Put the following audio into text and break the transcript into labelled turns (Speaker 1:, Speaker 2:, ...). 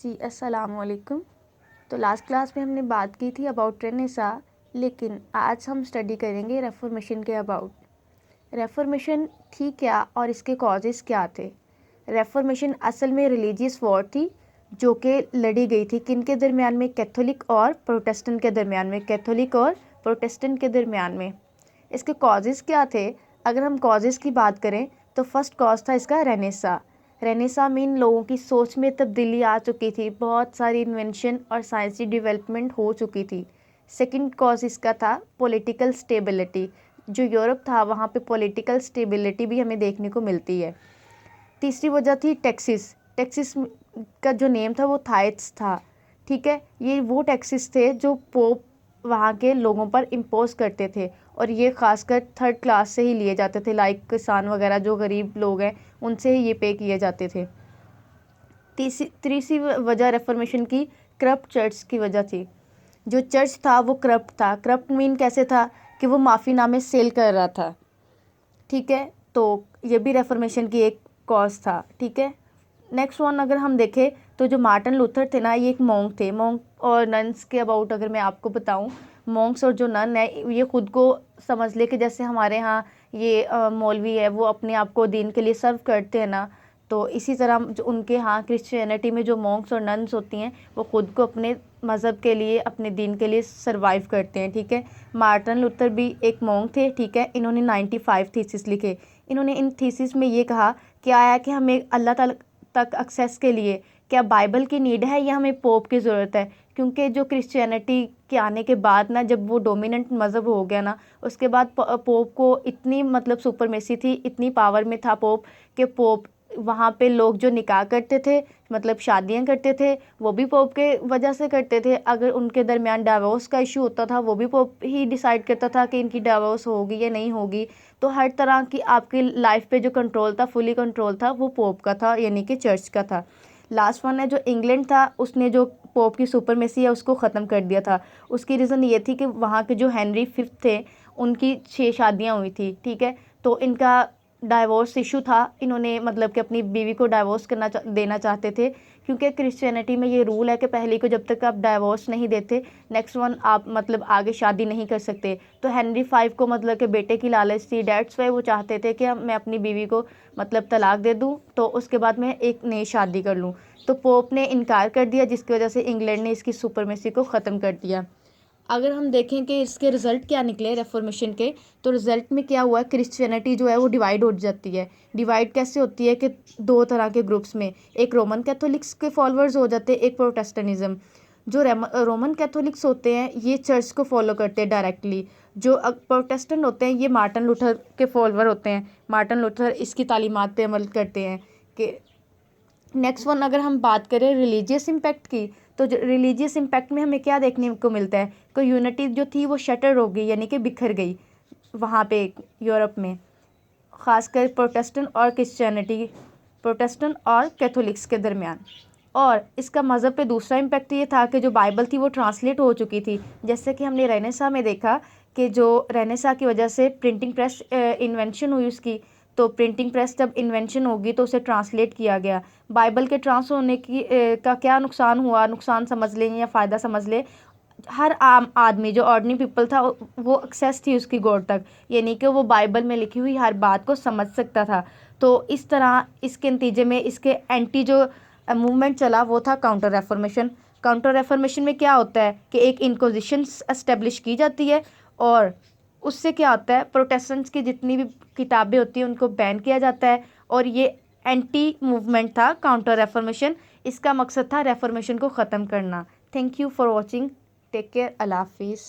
Speaker 1: जी अस्सलाम वालेकुम। तो लास्ट क्लास में हमने बात की थी अबाउट रेनेसा, लेकिन आज हम स्टडी करेंगे रेफॉर्मेशन के अबाउट। रेफॉर्मेशन थी क्या और इसके कॉजेज़ क्या थे। रेफॉर्मेशन असल में रिलीजियस वॉर थी जो कि लड़ी गई थी किन के दरमियान में, कैथोलिक और प्रोटेस्टेंट के दरमियान में, कैथोलिक और प्रोटेस्टेंट के दरमियान में। इसके कॉजेज़ क्या थे? अगर हम कॉजेज़ की बात करें तो फर्स्ट कॉज था इसका रेनेसा। रेनेसा में इन लोगों की सोच में तब्दीली आ चुकी थी, बहुत सारी इन्वेंशन और साइंसी डेवलपमेंट हो चुकी थी। सेकंड कॉज इसका था पॉलिटिकल स्टेबिलिटी। जो यूरोप था वहाँ पे पॉलिटिकल स्टेबिलिटी भी हमें देखने को मिलती है। तीसरी वजह थी टैक्सेस। टैक्सेस का जो नेम था वो थाइट्स था। ठीक है, ये वो टैक्सेस थे जो पोप वहाँ के लोगों पर इम्पोज करते थे और ये खासकर थर्ड क्लास से ही लिए जाते थे, लाइक किसान वगैरह जो गरीब लोग हैं उनसे ही ये पे किए जाते थे। तीसरी वजह रेफॉर्मेशन की करप्ट चर्च की वजह थी। जो चर्च था वो करप्ट था। करप्ट मीन कैसे था कि वो माफ़ीनामे सेल कर रहा था। ठीक है, तो ये भी रेफॉर्मेशन की एक कॉज था। ठीक है, नेक्स्ट वन अगर हम देखें तो जो मार्टिन लूथर थे ना, ये एक मॉन्क थे। मॉन्क और नन्स के अबाउट अगर मैं आपको बताऊं, मॉन्क्स और जो नन है ये खुद को समझ ले कि जैसे हमारे यहाँ ये मौलवी है वो अपने आप को दीन के लिए सर्व करते हैं ना, तो इसी तरह जो उनके यहाँ क्रिश्चियनिटी में जो मॉन्क्स और नन्स होती हैं वो खुद को अपने मज़हब के लिए, अपने दीन के लिए सर्वाइव करते हैं। ठीक है, मार्टिन लूथर भी एक मॉन्क थे। ठीक है, इन्होंने 95 थीसिस लिखे। इन्होंने इन थीसिस में ये कहा कि आया कि हमें अल्लाह ताला तक एक्सेस के लिए क्या बाइबल की नीड है या हमें पोप की ज़रूरत है। क्योंकि जो क्रिश्चियनिटी के आने के बाद ना, जब वो डोमिनेंट मज़हब हो गया ना, उसके बाद पोप को इतनी मतलब सुपरमेसी थी, इतनी पावर में था पोप कि पोप वहाँ पे लोग जो निकाह करते थे, मतलब शादियाँ करते थे, वो भी पोप के वजह से करते थे। अगर उनके दरमियान डाइवोर्स का इशू होता था वो भी पोप ही डिसाइड करता था कि इनकी डाइवोर्स होगी या नहीं होगी। तो हर तरह की आपकी लाइफ पे जो कंट्रोल था, फुली कंट्रोल था, वो पोप का था, यानी कि चर्च का था। लास्ट वन है जो इंग्लैंड था, उसने जो पोप की सुपरमेसी है उसको ख़त्म कर दिया था। उसकी रीज़न ये थी कि वहाँ के जो हेनरी फिफ्थ थे उनकी 6 शादियाँ हुई थी। ठीक है, तो इनका डाइवोर्स इशू था। इन्होंने मतलब कि अपनी बीवी को डाइवोर्स देना चाहते थे, क्योंकि क्रिश्चियनिटी में ये रूल है कि पहले को जब तक आप डाइवोर्स नहीं देते, नेक्स्ट वन आप मतलब आगे शादी नहीं कर सकते। तो हेनरी 5 को मतलब कि बेटे की लालच थी, डैट्स वाई वो चाहते थे कि मैं अपनी बीवी को मतलब तलाक दे दूं, तो उसके बाद मैं एक नई शादी कर लूं। तो पोप ने इनकार कर दिया, जिसकी वजह से इंग्लैंड ने इसकी सुपरमेसी को ख़त्म कर दिया। अगर हम देखें कि इसके रिज़ल्ट क्या निकले रेफॉर्मेशन के, तो रिज़ल्ट में क्या हुआ, क्रिश्चियनिटी जो है वो डिवाइड हो जाती है। डिवाइड कैसे होती है कि 2 तरह के ग्रुप्स में, एक रोमन कैथोलिक्स के फॉलोअर्स हो जाते हैं, एक प्रोटेस्टेंटिज्म। जो रोमन कैथोलिक्स होते हैं ये चर्च को फॉलो करते हैं डायरेक्टली। जो प्रोटेस्टेंट होते हैं ये मार्टिन लूथर के फॉलोअर होते हैं। मार्टिन लूथर इसकी तालीमात पे अमल करते हैं। कि नेक्स्ट वन अगर हम बात करें रिलीजियस इम्पैक्ट की, तो रिलीजियस इम्पैक्ट में हमें क्या देखने को मिलता है कि यूनिटी जो थी वो शटर हो गई, यानी कि बिखर गई वहाँ पे यूरोप में, ख़ासकर प्रोटेस्टेंट और क्रिश्चियनिटी, प्रोटेस्टेंट और कैथोलिक्स के दरमियान। और इसका मज़हब पे दूसरा इम्पैक्ट ये था कि जो बाइबल थी वो ट्रांसलेट हो चुकी थी। जैसे कि हमने रेनेसा में देखा कि जो रेनेसा की वजह से प्रिंटिंग प्रेस इन्वेंशन हुई उसकी, तो प्रिंटिंग प्रेस जब इन्वेंशन होगी तो उसे ट्रांसलेट किया गया। बाइबल के ट्रांस होने की का क्या नुकसान हुआ, नुकसान समझ लें या फ़ायदा समझ लें, हर आम आदमी जो ऑर्डिनरी पीपल था वो एक्सेस थी उसकी गॉड तक, यानी कि वो बाइबल में लिखी हुई हर बात को समझ सकता था। तो इस तरह इसके नतीजे में इसके एंटी जो मूवमेंट चला वो था काउंटर रेफॉर्मेशन। काउंटर रेफॉर्मेशन में क्या होता है कि एक इंक्विजिशन एस्टेब्लिश की जाती है और उससे क्या होता है, प्रोटेस्टेंट्स की जितनी भी किताबें होती हैं उनको बैन किया जाता है। और ये एंटी मूवमेंट था काउंटर रेफॉर्मेशन। इसका मकसद था रेफॉर्मेशन को ख़त्म करना। Thank you for watching. Take care. अल्लाह हाफिज़।